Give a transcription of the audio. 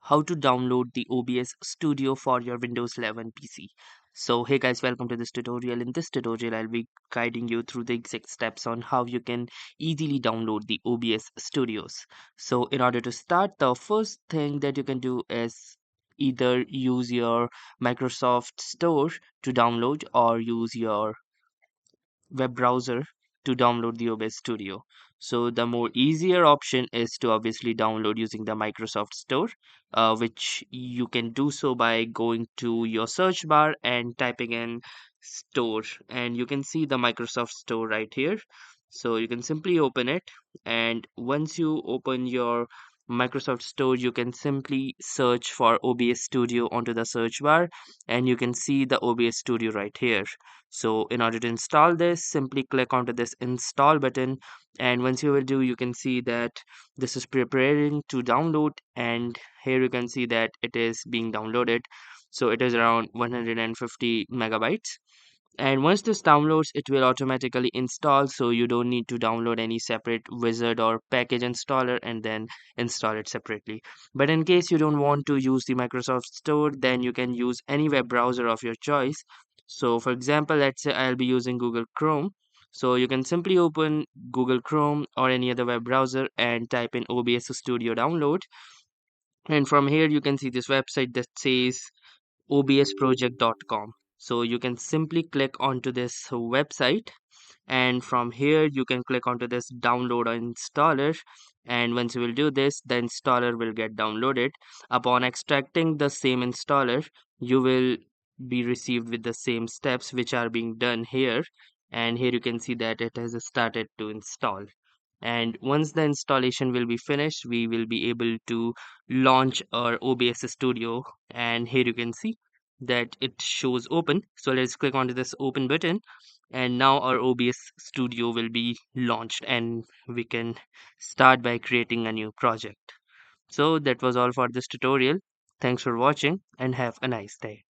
how to download the OBS Studio for your Windows 11 PC. So hey guys, welcome to this tutorial. In this tutorial, I'll be guiding you through the exact steps on how you can easily download the OBS Studios. So in order to start, the first thing that you can do is either use your Microsoft Store to download or use your web browser to download the OBS Studio. So the more easier option is to obviously download using the Microsoft Store, which you can do so by going to your search bar and typing in store, and you can see the Microsoft Store right here. So you can simply open it, and once you open your Microsoft Store, you can simply search for OBS Studio onto the search bar, and you can see the OBS Studio right here. So in order to install this, simply click onto this install button, and once you will do, you can see that this is preparing to download, and here you can see that it is being downloaded. So it is around 150 megabytes, and once this downloads, it will automatically install, so you don't need to download any separate wizard or package installer and then install it separately. But in case you don't want to use the Microsoft Store, then you can use any web browser of your choice. So for example, let's say I'll be using Google Chrome. So you can simply open Google Chrome or any other web browser and type in OBS Studio download. And from here you can see this website that says obsproject.com. So you can simply click onto this website, and from here you can click onto this download or installer, and once you will do this, the installer will get downloaded. Upon extracting the same installer, you will be received with the same steps which are being done here, and here you can see that it has started to install. And once the installation will be finished, we will be able to launch our OBS Studio, and here you can see that it shows open. So let's click onto this open button, and now our OBS Studio will be launched, and we can start by creating a new project. So that was all for this tutorial. Thanks for watching and have a nice day.